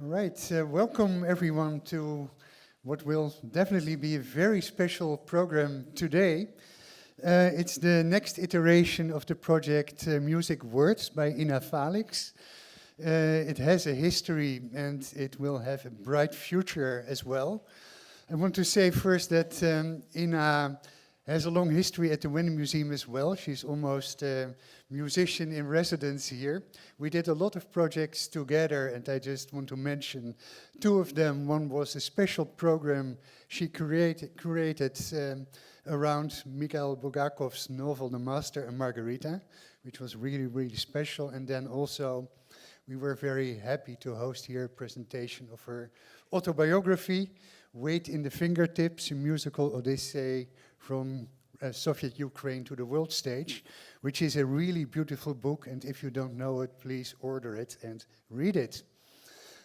All right, welcome everyone to what will definitely be a very special program today. It's the next iteration of the project Music Words by Inna Faliks. It has a history and it will have a bright future as well. I want to say first that Inna has a long history at the Wende Museum as well. She's almost a musician in residence here. We did a lot of projects together, and I just want to mention two of them. One was a special program she created around Mikhail Bulgakov's novel The Master and Margarita, which was really, really special. And then also, we were very happy to host here a presentation of her autobiography, Weight in the Fingertips, a musical odyssey from Soviet Ukraine to the world stage, which is a really beautiful book, and if you don't know it, please order it and read it.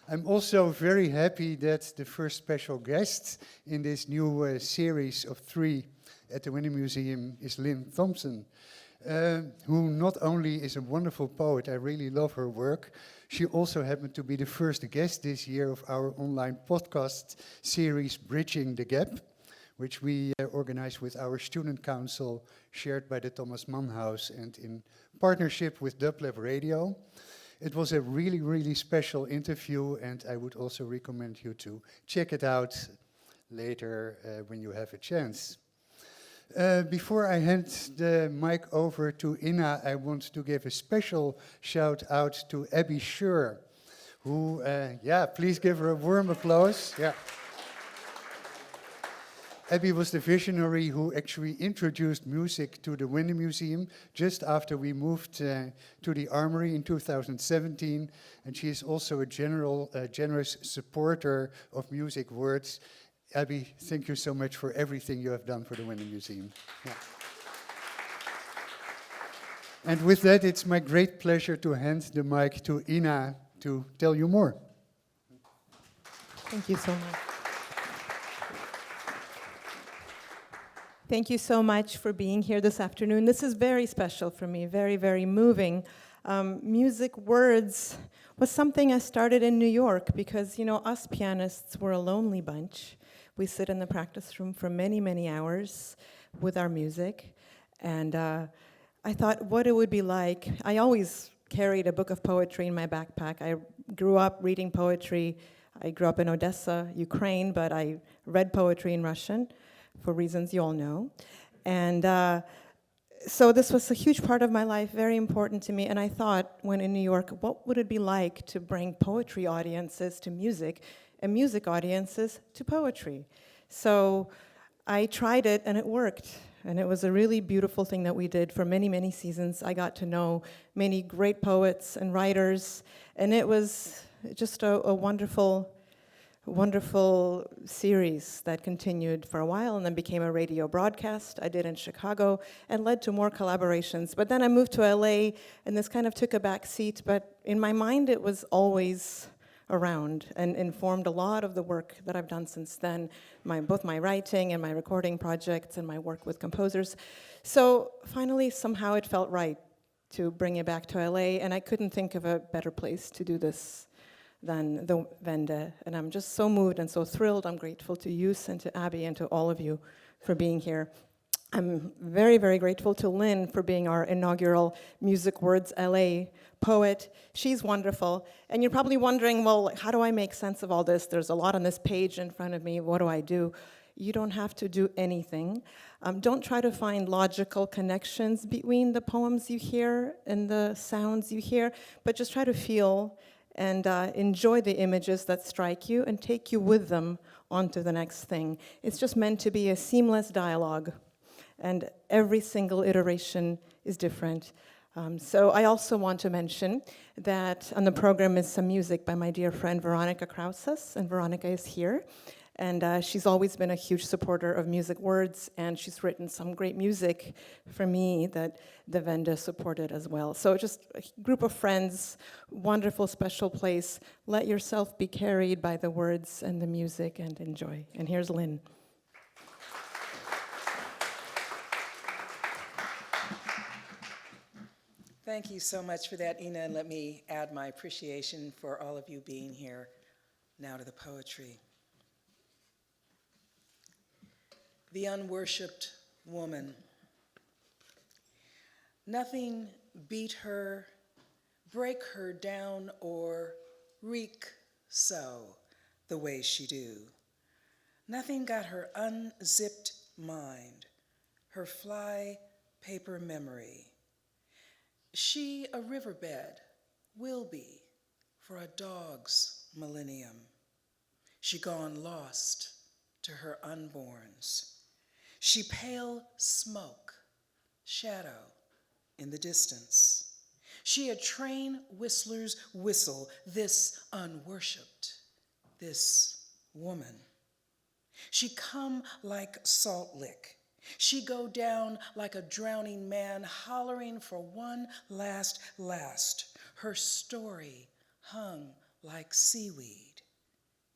I'm also very happy that the first special guest in this new series of 3 at the Wende Museum is Lynne Thompson, who not only is a wonderful poet, I really love her work, she also happened to be the first guest this year of our online podcast series, Bridging the Gap, which we organized with our student council, shared by the Thomas Mann House and in partnership with Dubplab Radio. It was a really, really special interview, and I would also recommend you to check it out later when you have a chance. Before I hand the mic over to Inna, I want to give a special shout out to Abby Schur, who, please give her a warm applause. Yeah. Abby was the visionary who actually introduced music to the Wende Museum just after we moved to the Armory in 2017, and she is also a generous supporter of Music Words. Abby, thank you so much for everything you have done for the Wende Museum. Yeah. And with that, it's my great pleasure to hand the mic to Inna to tell you more. Thank you so much. Thank you so much for being here this afternoon. This is very special for me, very, very moving. Music Words was something I started in New York because, you know, us pianists, we're a lonely bunch. We sit in the practice room for many, many hours with our music. And I thought what it would be like. I always carried a book of poetry in my backpack. I grew up reading poetry. I grew up in Odessa, Ukraine, but I read poetry in Russian, for reasons you all know. And so this was a huge part of my life, very important to me. And I thought, when in New York, what would it be like to bring poetry audiences to music and music audiences to poetry? So I tried it and it worked. And it was a really beautiful thing that we did for many, many seasons. I got to know many great poets and writers. And it was just a wonderful series that continued for a while and then became a radio broadcast I did in Chicago and led to more collaborations. But then I moved to LA and this kind of took a back seat, but in my mind it was always around and informed a lot of the work that I've done since then, both my writing and my recording projects and my work with composers. So finally, somehow it felt right to bring it back to LA, and I couldn't think of a better place to do this than the Wende. And I'm just so moved and so thrilled. I'm grateful to Yus and to Abby and to all of you for being here. I'm very, very grateful to Lynne for being our inaugural Music Words LA poet. She's wonderful. And you're probably wondering, well, how do I make sense of all this? There's a lot on this page in front of me. What do I do? You don't have to do anything. Don't try to find logical connections between the poems you hear and the sounds you hear, but just try to feel and enjoy the images that strike you and take you with them onto the next thing. It's just meant to be a seamless dialogue, and every single iteration is different. So I also want to mention that on the program is some music by my dear friend Veronica Krauses, and Veronica is here. And she's always been a huge supporter of Music Words, and she's written some great music for me that the Wende supported as well. So just a group of friends, wonderful, special place. Let yourself be carried by the words and the music and enjoy. And here's Lynne. Thank you so much for that, Inna, and let me add my appreciation for all of you being here Now to the poetry. The unworshipped woman. Nothing beat her, break her down, or reek so the way she do. Nothing got her unzipped mind, her fly paper memory. She a riverbed will be for a dog's millennium. She gone lost to her unborns. She pale smoke, shadow in the distance. She a train whistler's whistle, this unworshipped, this woman. She come like salt lick. She go down like a drowning man hollering for one last. Her story hung like seaweed.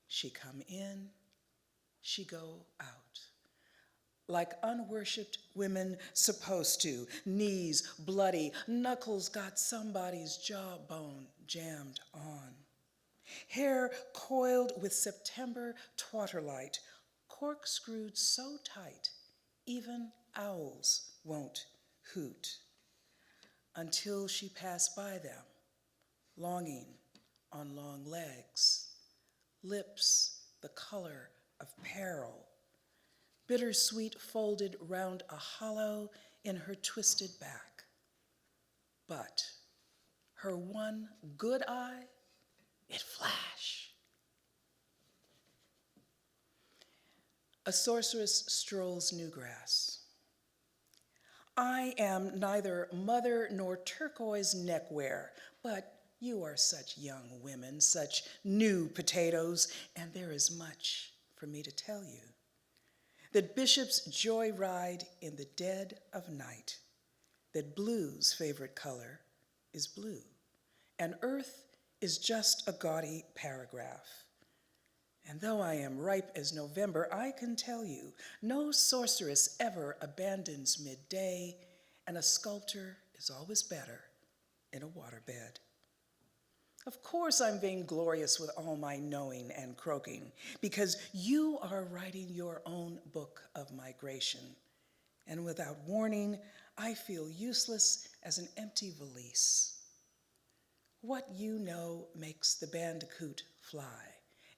She come in, she go out. Like unworshipped women supposed to, knees bloody, knuckles got somebody's jawbone jammed on. Hair coiled with September twatterlight, corkscrewed so tight, even owls won't hoot. Until she passed by them, longing on long legs, lips the color of peril, bittersweet folded round a hollow in her twisted back. But her one good eye, it flash. A sorceress strolls new grass. I am neither mother nor turquoise neckwear, but you are such young women, such new potatoes, and there is much for me to tell you. That bishops joyride in the dead of night, that blue's favorite color is blue, and earth is just a gaudy paragraph. And though I am ripe as November, I can tell you, no sorceress ever abandons midday, and a sculptor is always better in a waterbed. Of course I'm vainglorious with all my knowing and croaking, because you are writing your own book of migration. And without warning, I feel useless as an empty valise. What you know makes the bandicoot fly,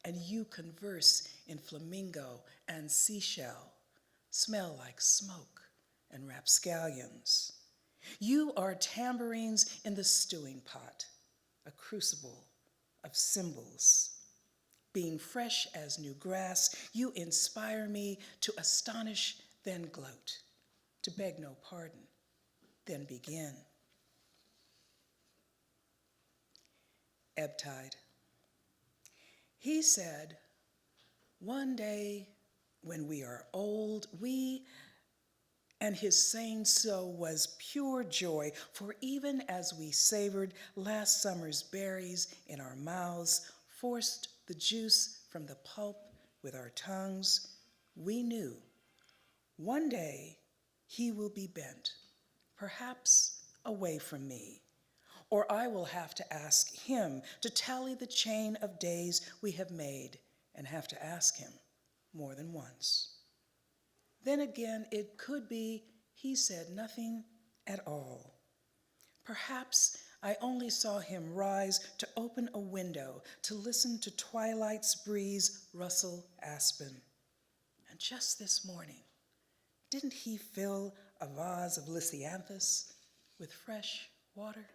and you converse in flamingo and seashell, smell like smoke and rapscallions. You are tambourines in the stewing pot, a crucible of cymbals. Being fresh as new grass, you inspire me to astonish, then gloat, to beg no pardon, then begin. Ebb tide. He said, one day when we are old, and his saying so was pure joy, for even as we savored last summer's berries in our mouths, forced the juice from the pulp with our tongues, we knew one day he will be bent, perhaps away from me, or I will have to ask him to tally the chain of days we have made, and have to ask him more than once. Then again, it could be he said nothing at all. Perhaps I only saw him rise to open a window to listen to twilight's breeze rustle aspen. And just this morning, didn't he fill a vase of lisianthus with fresh water?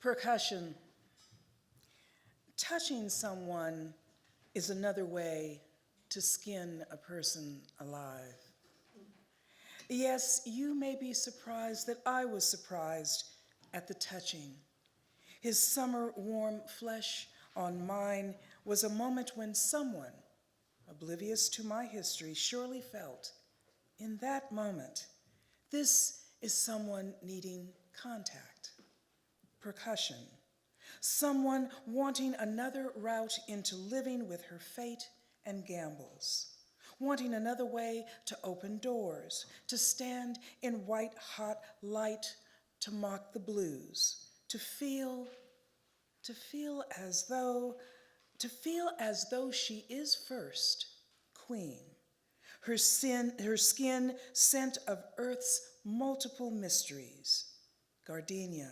Percussion. Touching someone is another way to skin a person alive. Yes, you may be surprised that I was surprised at the touching. His summer warm flesh on mine was a moment when someone, oblivious to my history, surely felt, in that moment, this is someone needing contact. Percussion. Someone wanting another route into living with her fate and gambles. Wanting another way to open doors, to stand in white-hot light, to mock the blues, to feel as though she is first queen. Her skin scent of earth's multiple mysteries, gardenia,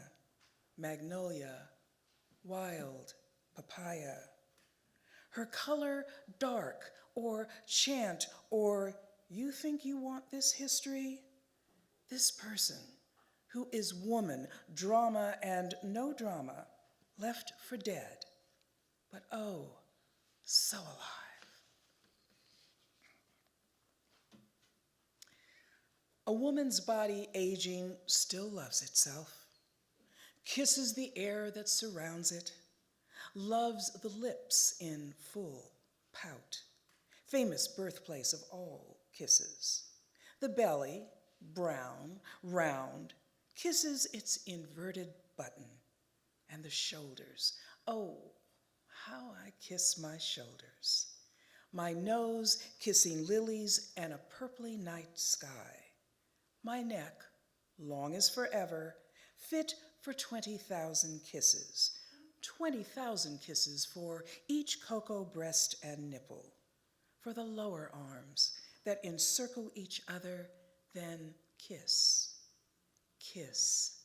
magnolia, wild papaya. Her color dark, or chant, or you think you want this history? This person who is woman, drama and no drama, left for dead, but oh, so alive. A woman's body aging still loves itself, kisses the air that surrounds it, loves the lips in full pout, famous birthplace of all kisses. The belly, brown, round, kisses its inverted button, and the shoulders. Oh, how I kiss my shoulders. My nose kissing lilies and a purply night sky. My neck, long as forever, fit for 20,000 kisses. 20,000 kisses for each cocoa breast and nipple, for the lower arms that encircle each other, then kiss, kiss.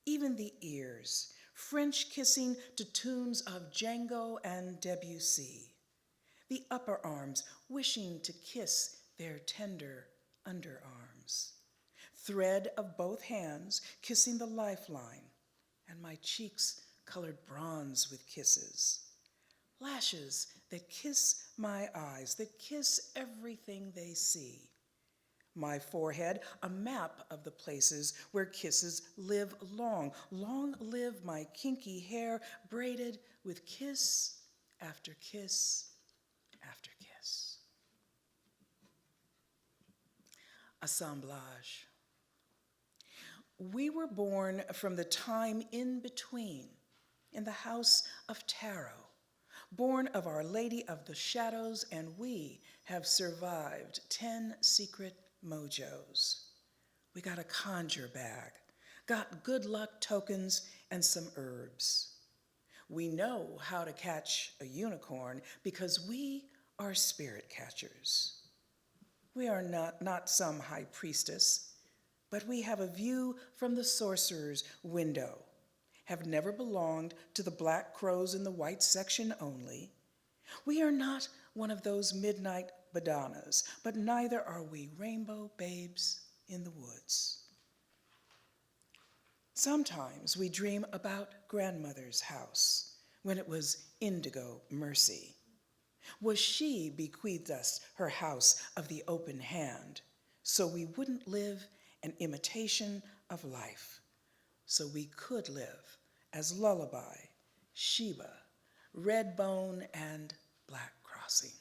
Even the ears, French kissing to tunes of Django and Debussy. The upper arms wishing to kiss their tender underarms. Thread of both hands kissing the lifeline, and my cheeks colored bronze with kisses. Lashes that kiss my eyes, that kiss everything they see. My forehead, a map of the places where kisses live long. Long live my kinky hair braided with kiss after kiss after kiss. Assemblage. We were born from the time in between, in the house of tarot, born of Our Lady of the Shadows, and we have survived 10 secret mojos. We got a conjure bag, got good luck tokens and some herbs. We know how to catch a unicorn because we are spirit catchers. We are not some high priestess, but we have a view from the sorcerer's window, have never belonged to the black crows in the white section only. We are not one of those midnight Madonnas, but neither are we rainbow babes in the woods. Sometimes we dream about grandmother's house when it was indigo mercy. Was she bequeathed us her house of the open hand so we wouldn't live an imitation of life, so we could live as lullaby, Sheba, red bone, and black crossing.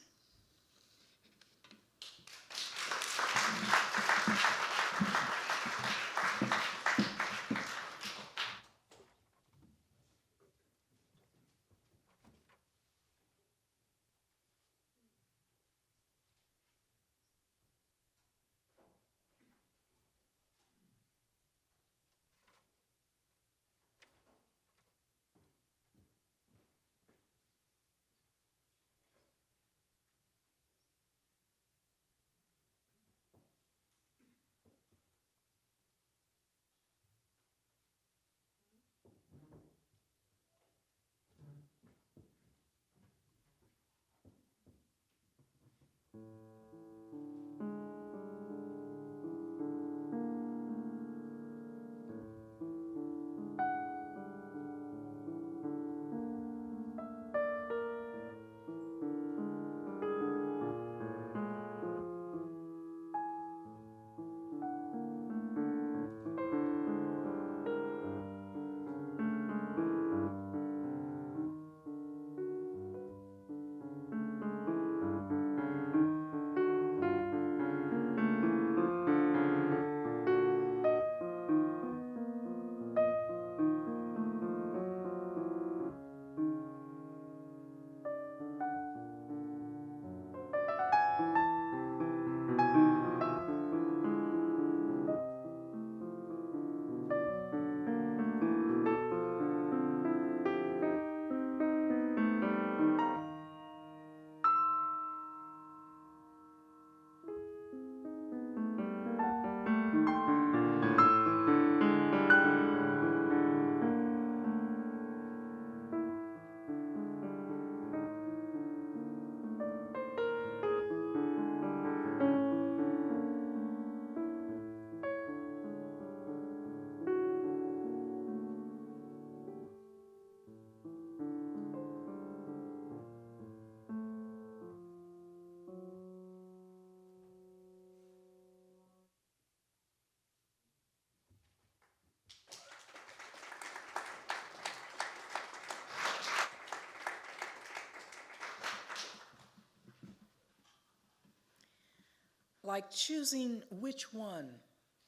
like choosing which one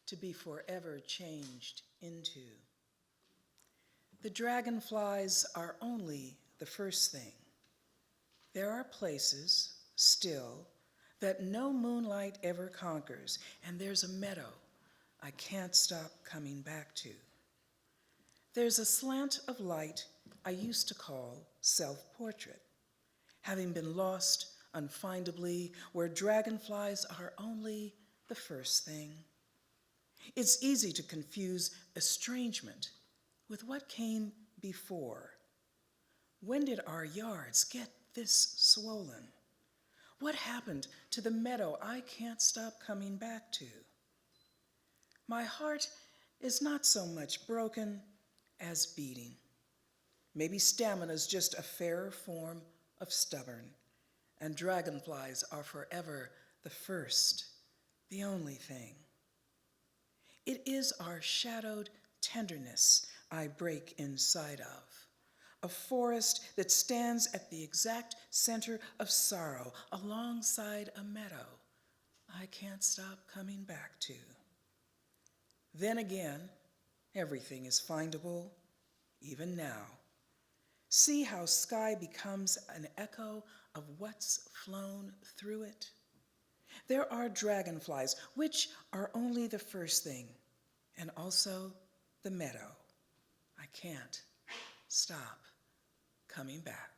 to be forever changed into. The dragonflies are only the first thing. There are places, still, that no moonlight ever conquers, and there's a meadow I can't stop coming back to. There's a slant of light I used to call self-portrait, having been lost unfindably where dragonflies are only the first thing. It's easy to confuse estrangement with what came before. When did our yards get this swollen? What happened to the meadow I can't stop coming back to? My heart is not so much broken as beating. Maybe stamina's just a fairer form of stubborn, and dragonflies are forever the first, the only thing. It is our shadowed tenderness I break inside of, a forest that stands at the exact center of sorrow alongside a meadow I can't stop coming back to. Then again, everything is findable, even now. See how sky becomes an echo of what's flown through it? There are dragonflies, which are only the first thing, and also the meadow. I can't stop coming back.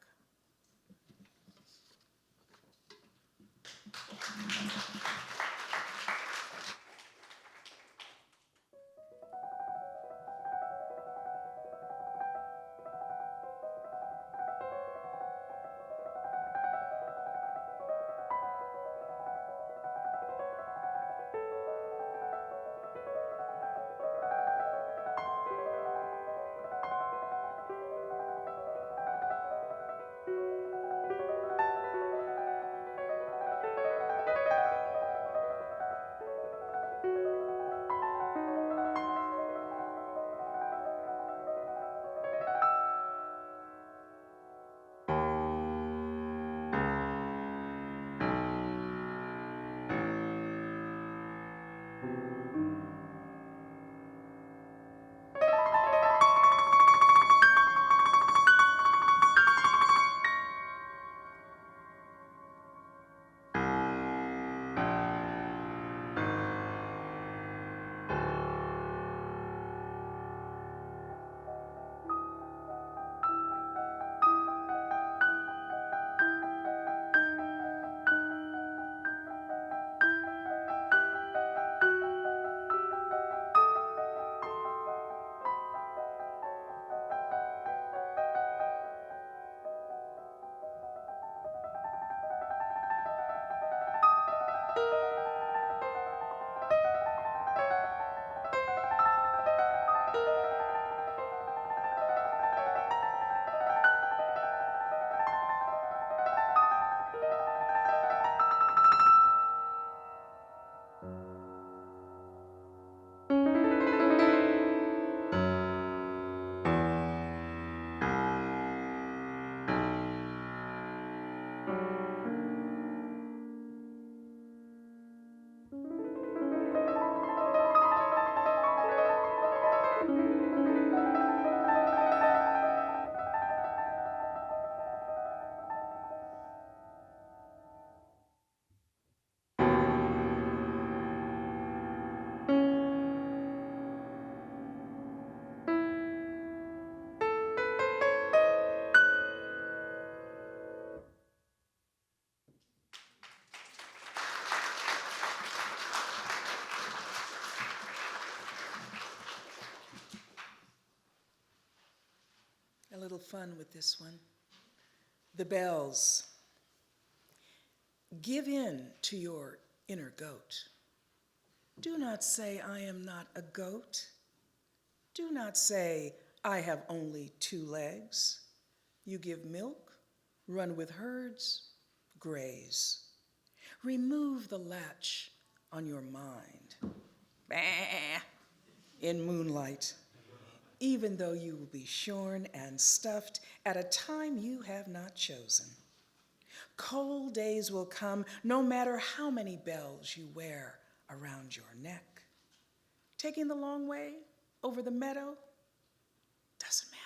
A little fun with this one. The bells. Give in to your inner goat. Do not say, I am not a goat. Do not say, I have only 2 legs. You give milk, run with herds, graze. Remove the latch on your mind. Bah! In moonlight, even though you will be shorn and stuffed at a time you have not chosen. Cold days will come no matter how many bells you wear around your neck. Taking the long way over the meadow doesn't matter.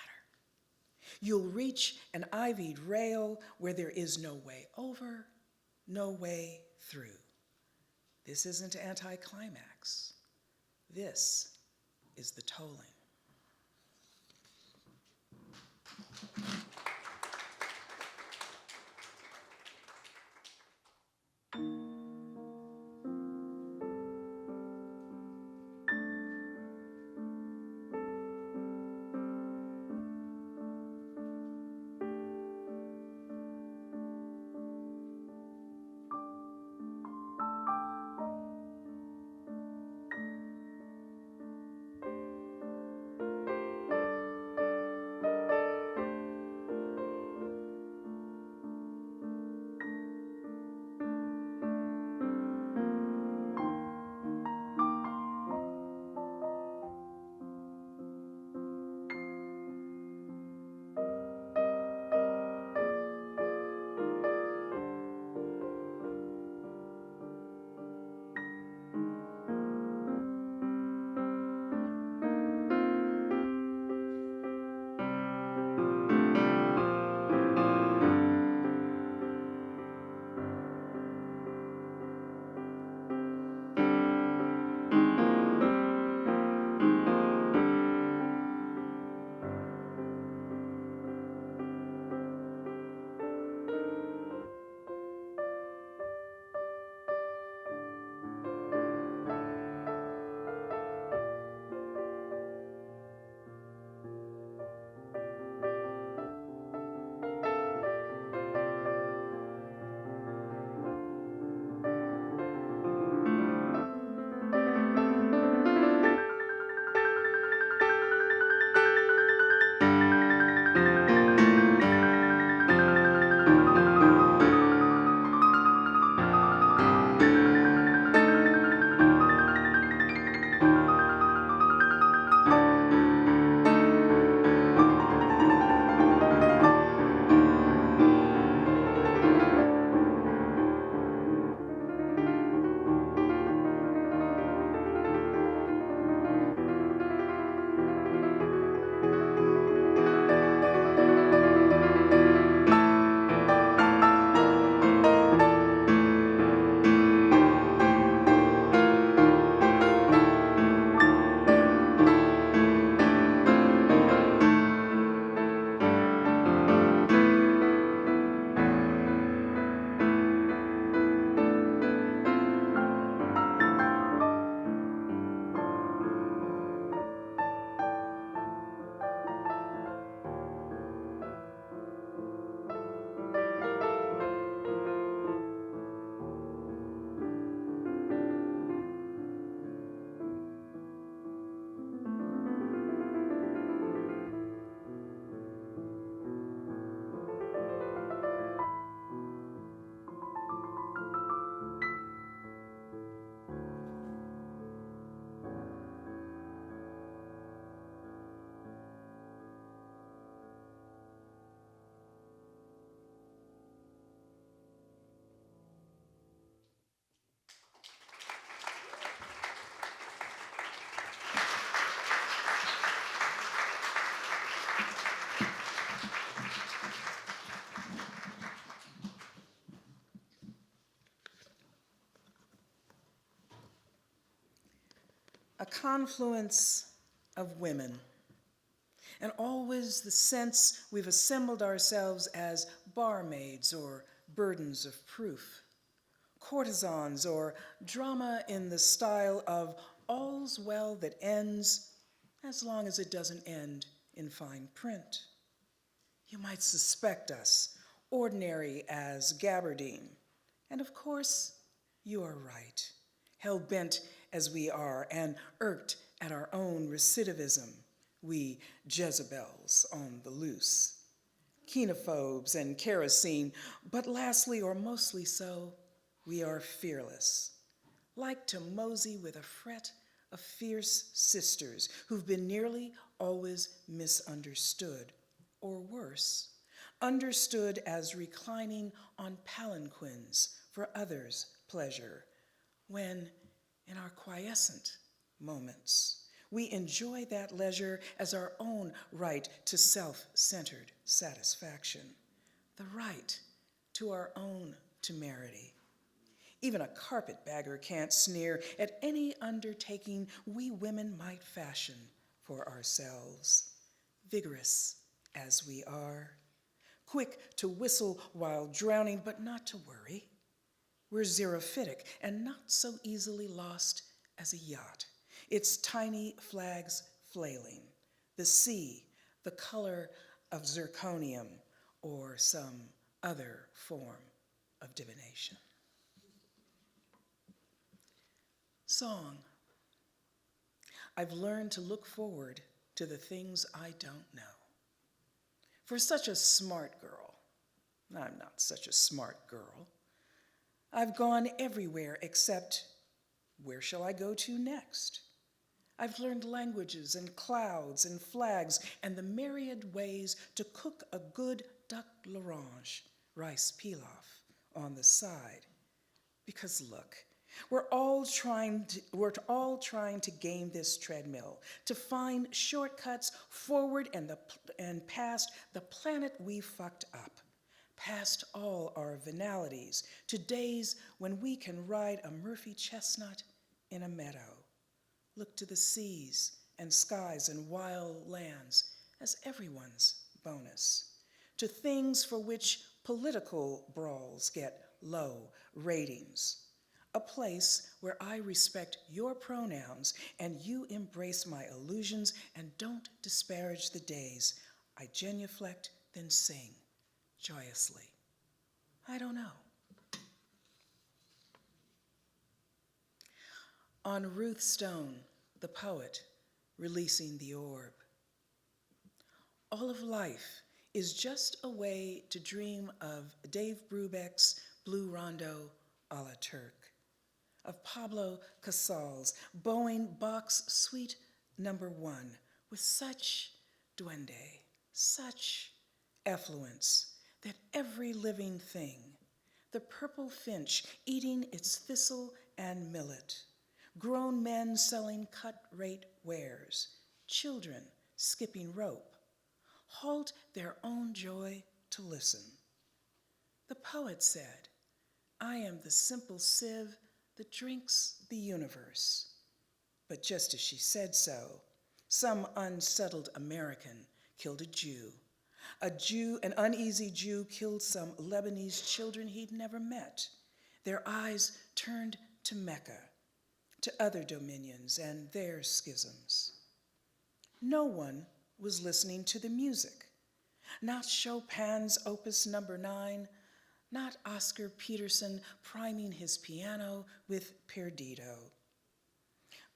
You'll reach an ivied rail where there is no way over, no way through. This isn't anticlimax. This is the tolling. A confluence of women, and always the sense we've assembled ourselves as barmaids or burdens of proof, courtesans or drama in the style of all's well that ends as long as it doesn't end in fine print. You might suspect us ordinary as gabardine, and of course, you are right, hell-bent as we are and irked at our own recidivism, we Jezebels on the loose, kenophobes and kerosene, but lastly or mostly so, we are fearless, like to mosey with a fret of fierce sisters who've been nearly always misunderstood, or worse, understood as reclining on palanquins for others' pleasure, when, in our quiescent moments, we enjoy that leisure as our own right to self-centered satisfaction, the right to our own temerity. Even a carpetbagger can't sneer at any undertaking we women might fashion for ourselves, vigorous as we are, quick to whistle while drowning, but not to worry. We're xerophytic and not so easily lost as a yacht, its tiny flags flailing, the sea the color of zirconium or some other form of divination. Song. I've learned to look forward to the things I don't know. For such a smart girl, I'm not such a smart girl, I've gone everywhere except where shall I go to next? I've learned languages and clouds and flags and the myriad ways to cook a good duck l'orange, rice pilaf, on the side. Because look, we're all trying to game this treadmill, to find shortcuts forward and past the planet we fucked up, past all our venalities, to days when we can ride a Murphy chestnut in a meadow, look to the seas and skies and wild lands as everyone's bonus, to things for which political brawls get low ratings, a place where I respect your pronouns and you embrace my illusions and don't disparage the days I genuflect, then sing joyously. I don't know. On Ruth Stone, the poet, releasing the orb. All of life is just a way to dream of Dave Brubeck's Blue Rondo a la Turk, of Pablo Casal's Boeing Box Suite No. 1 with such duende, such effluence that every living thing, the purple finch eating its thistle and millet, grown men selling cut-rate wares, children skipping rope, halt their own joy to listen. The poet said, I am the simple sieve that drinks the universe. But just as she said so, some unsettled American killed a Jew. An uneasy Jew killed some Lebanese children he'd never met. Their eyes turned to Mecca, to other dominions and their schisms. No one was listening to the music, not Chopin's Opus No. 9, not Oscar Peterson priming his piano with Perdido.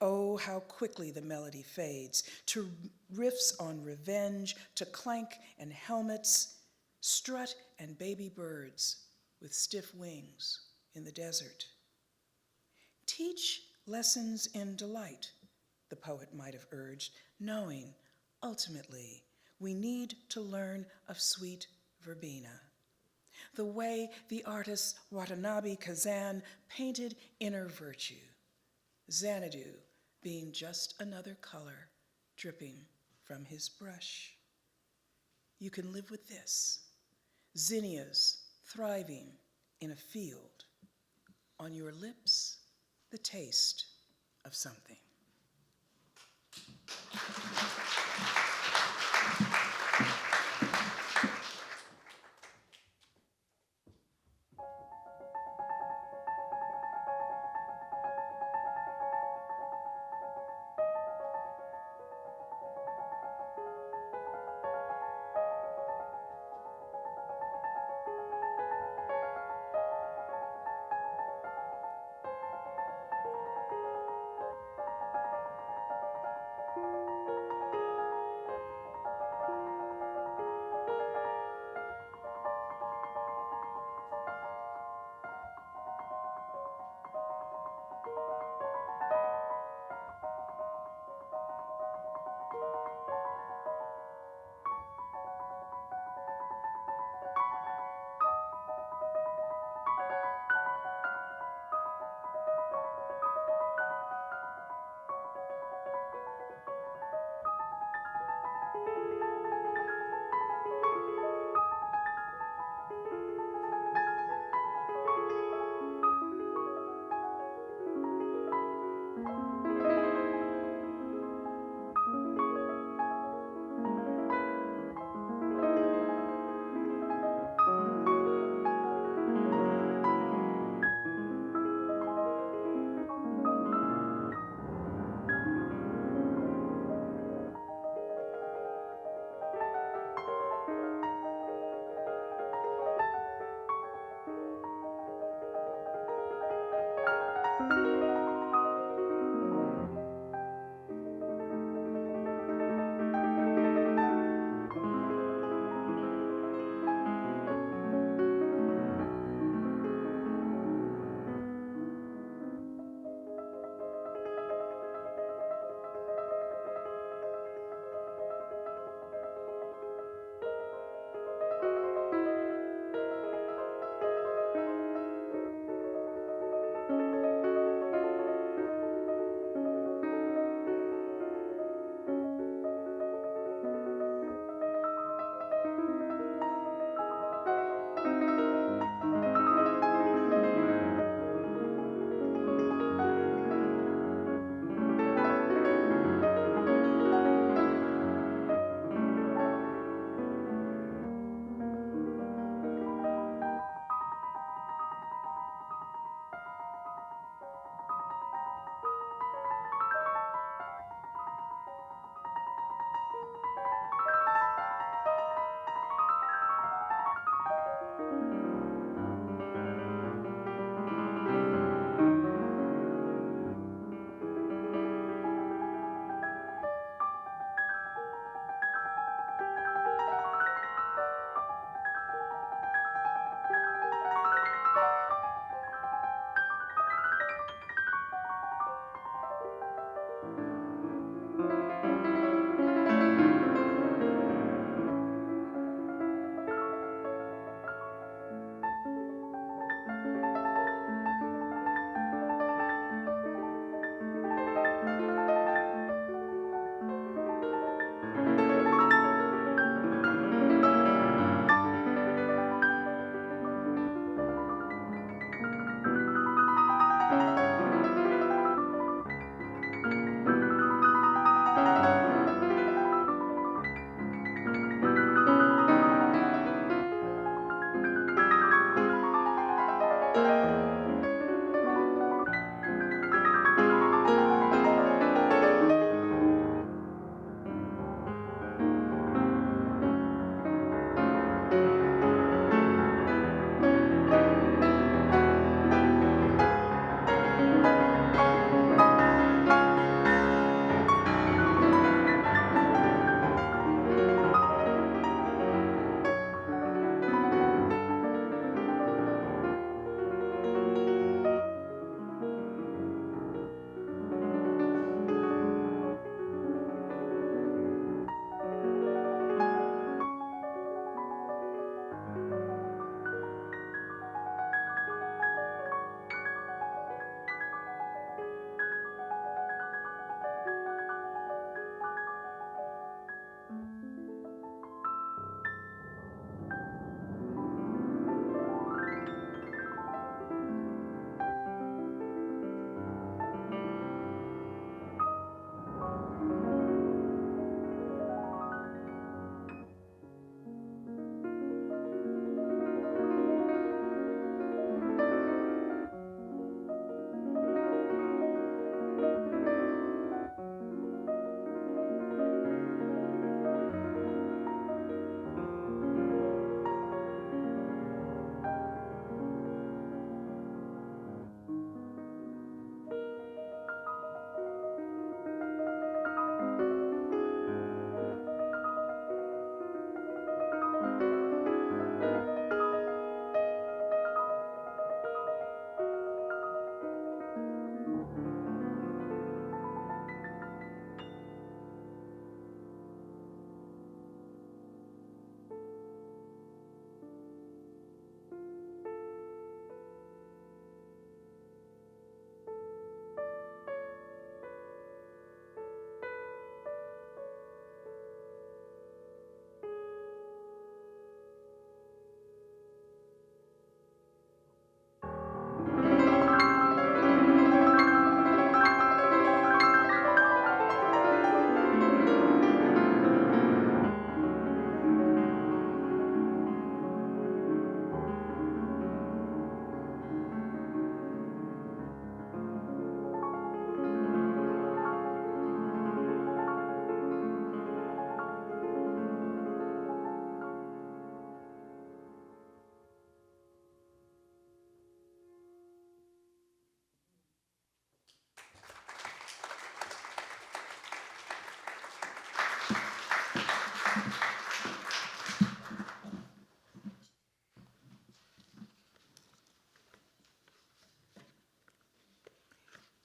Oh, how quickly the melody fades to riffs on revenge, to clank and helmets, strut and baby birds with stiff wings in the desert. Teach lessons in delight, the poet might have urged, knowing, ultimately, we need to learn of sweet verbena, the way the artist Watanabe Kazan painted inner virtue, Xanadu being just another color dripping from his brush. You can live with this, zinnias thriving in a field, on your lips, the taste of something.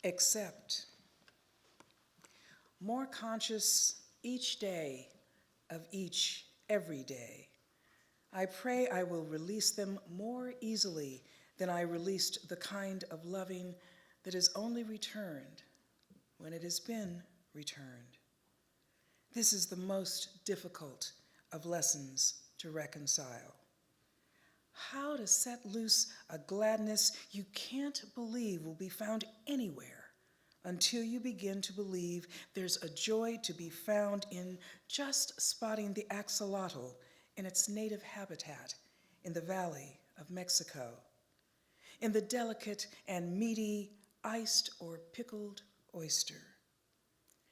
accept. More conscious each day of each every day. I pray I will release them more easily than I released the kind of loving that is only returned when it has been returned. This is the most difficult of lessons to reconcile. How to set loose a gladness you can't believe will be found anywhere until you begin to believe there's a joy to be found in just spotting the axolotl in its native habitat in the Valley of Mexico, in the delicate and meaty iced or pickled oyster,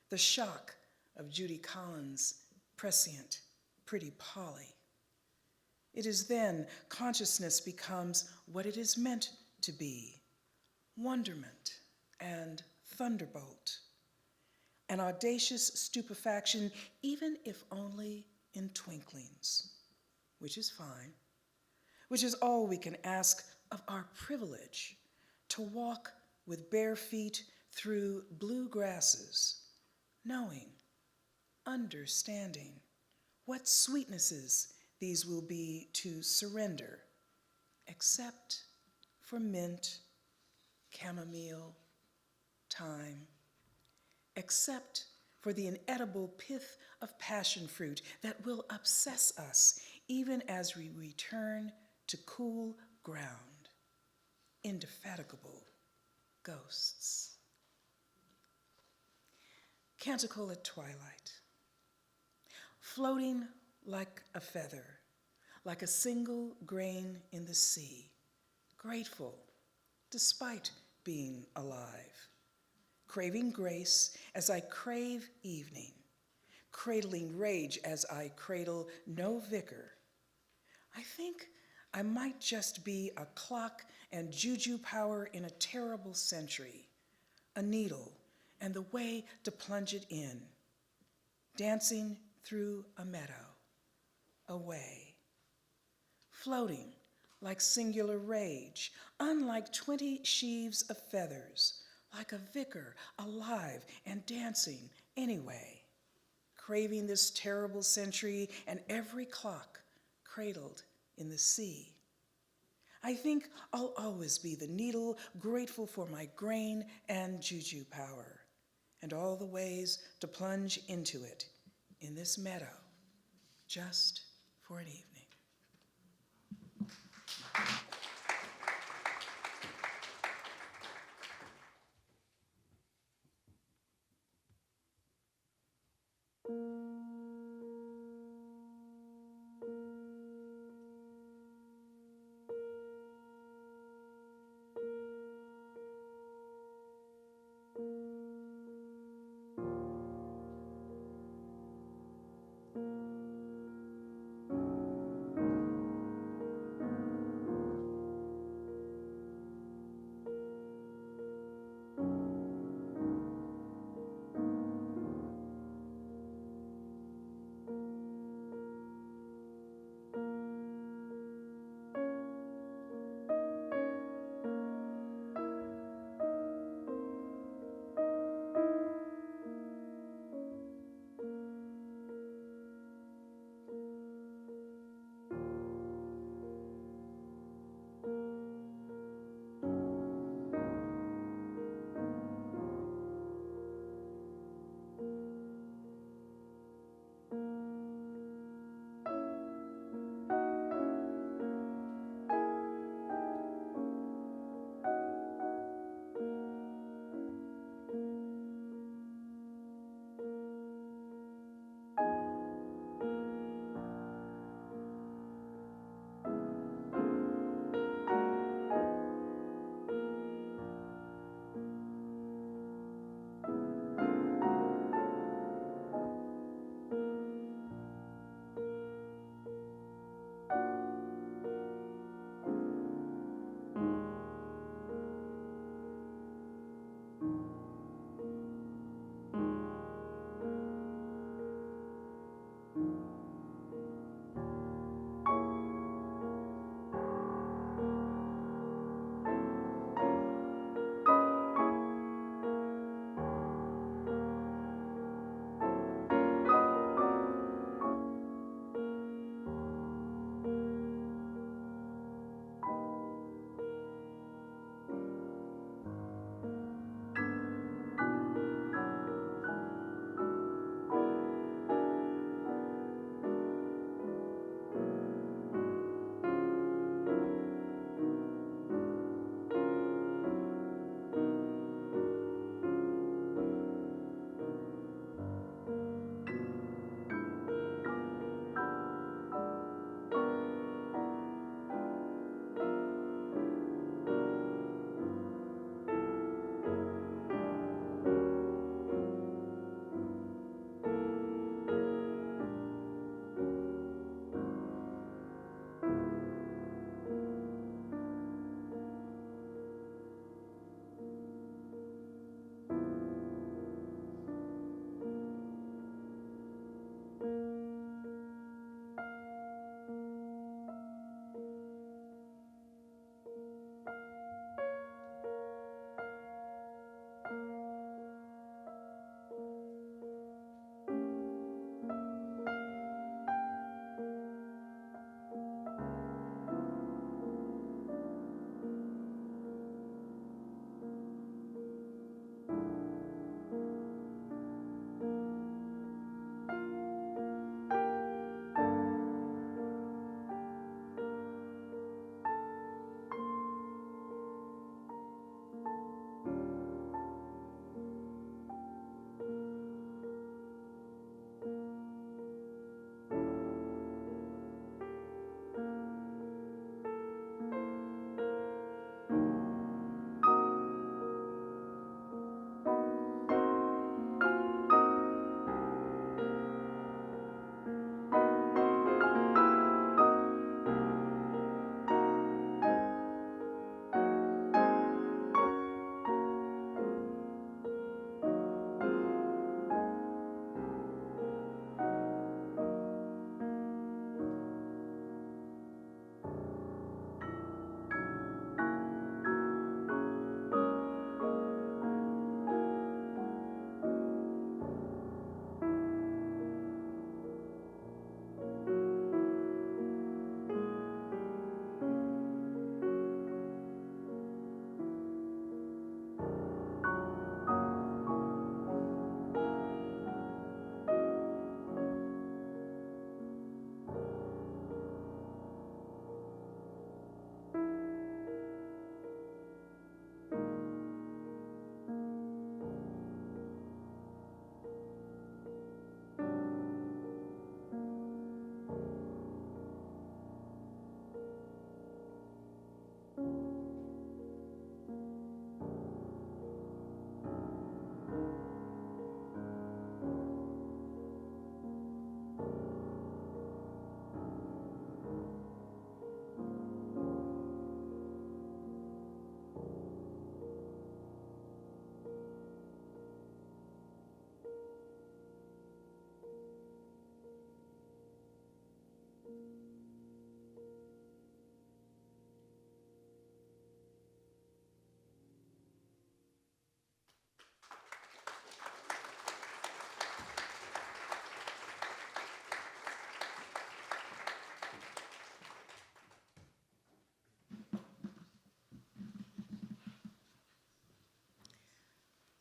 the shock of Judy Collins' prescient Pretty Polly. It is then consciousness becomes what it is meant to be, wonderment and thunderbolt, an audacious stupefaction, even if only in twinklings, which is fine, which is all we can ask of our privilege to walk with bare feet through blue grasses, knowing, understanding what sweetnesses these will be to surrender, except for mint, chamomile, thyme, except for the inedible pith of passion fruit that will obsess us even as we return to cool ground, indefatigable ghosts. Canticle at twilight. Floating like a feather, like a single grain in the sea, grateful despite being alive, craving grace as I crave evening, cradling rage as I cradle no vicar. I think I might just be a clock and juju power in a terrible century, a needle and the way to plunge it in, dancing through a meadow, away, floating like singular rage, unlike 20 sheaves of feathers, like a vicar alive and dancing anyway, craving this terrible century and every clock cradled in the sea. I think I'll always be the needle, grateful for my grain and juju power, and all the ways to plunge into it in this meadow, just for an evening.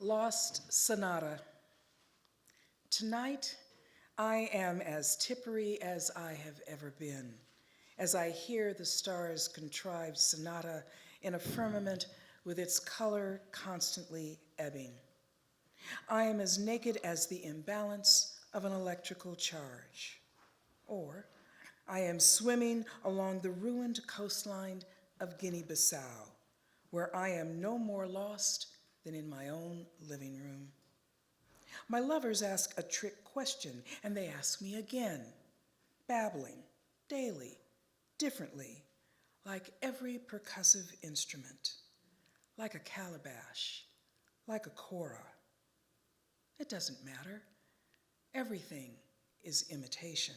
Lost Sonata. Tonight, I am as tippery as I have ever been, as I hear the stars' contrived sonata in a firmament with its color constantly ebbing. I am as naked as the imbalance of an electrical charge. Or I am swimming along the ruined coastline of Guinea-Bissau, where I am no more lost than in my own living room. My lovers ask a trick question, and they ask me again, babbling, daily, differently, like every percussive instrument, like a calabash, like a kora. It doesn't matter. Everything is imitation.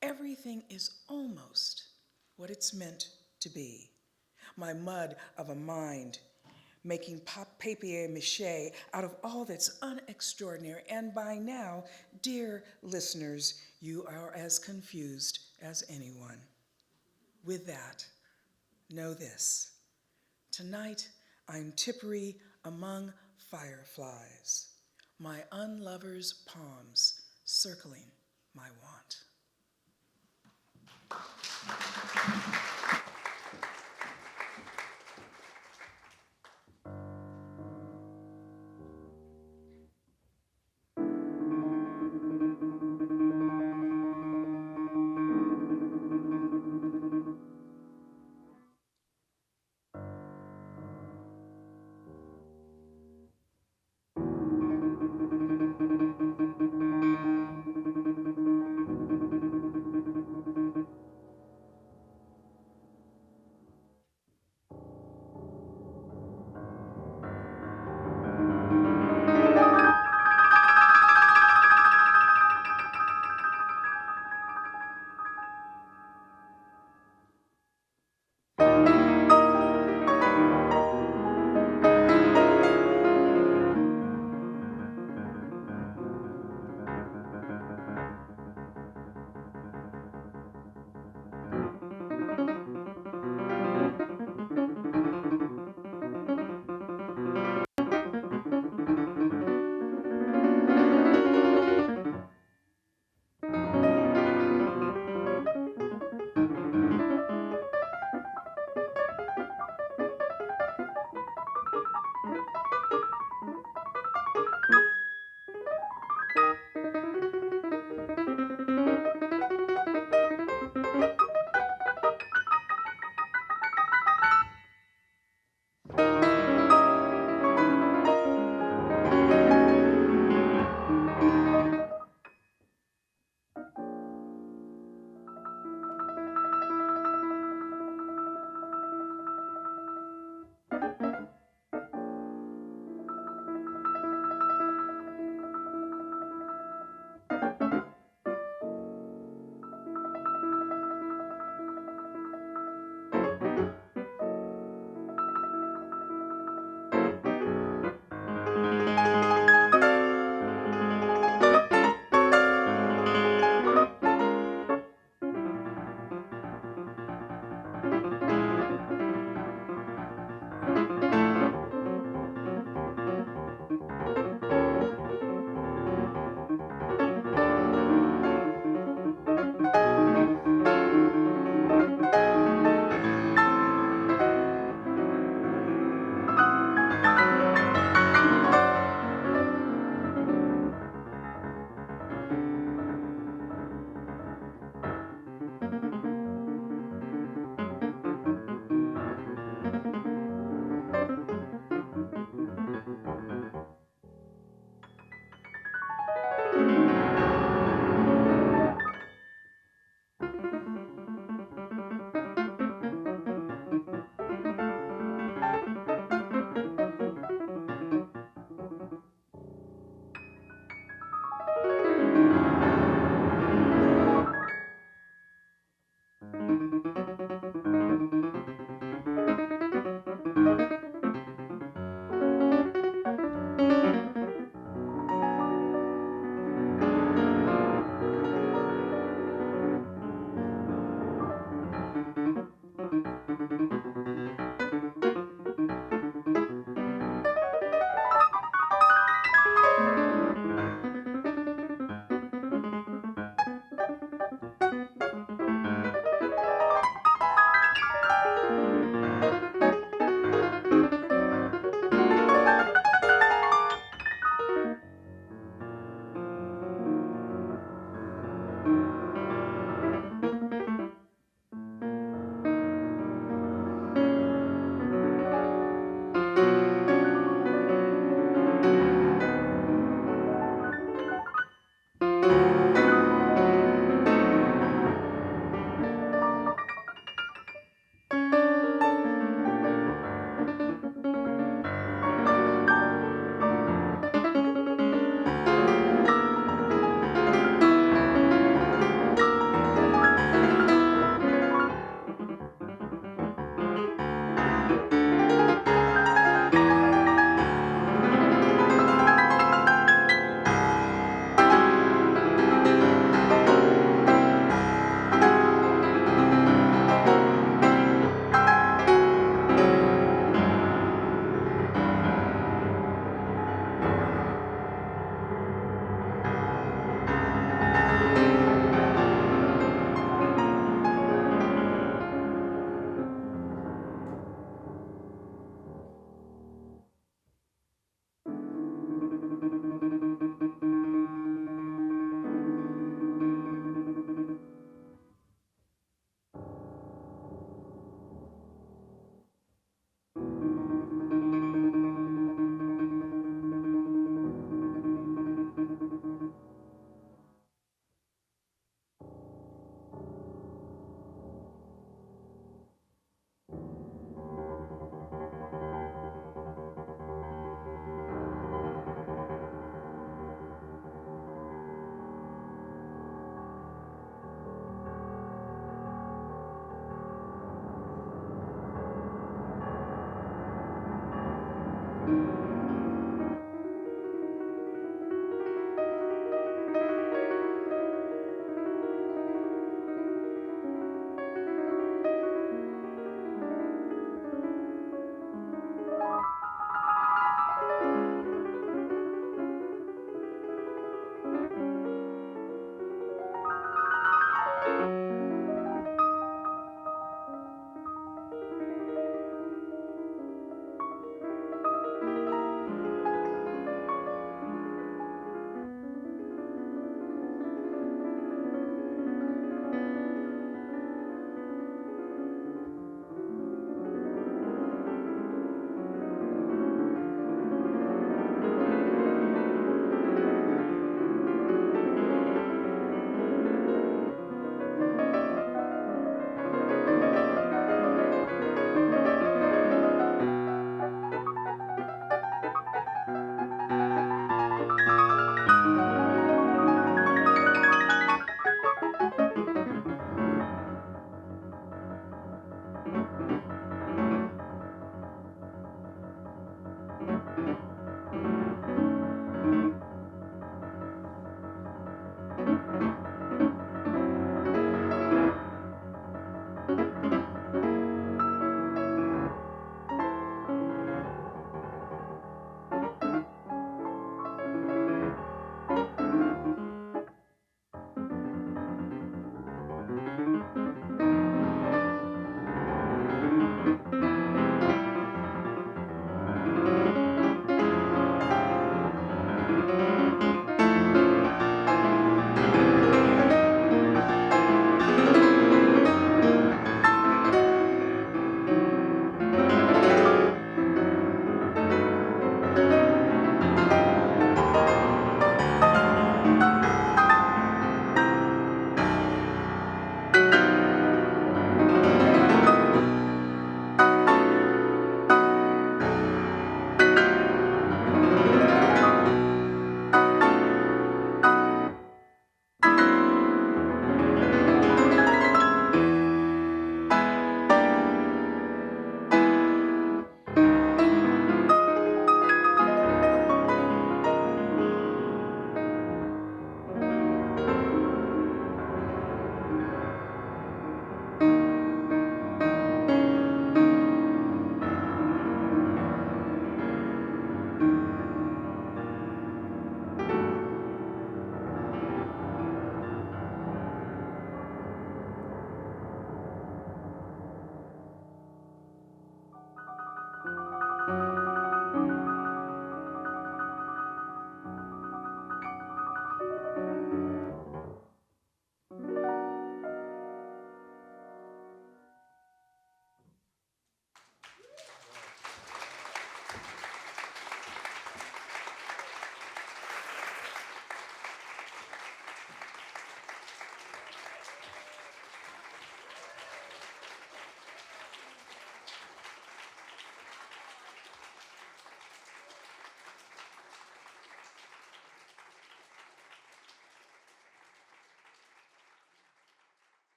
Everything is almost what it's meant to be. My mud of a mind making papier-mâché out of all that's unextraordinary. And by now, dear listeners, you are as confused as anyone. With that, know this. Tonight, I'm tippery among fireflies, my unlover's palms circling my want.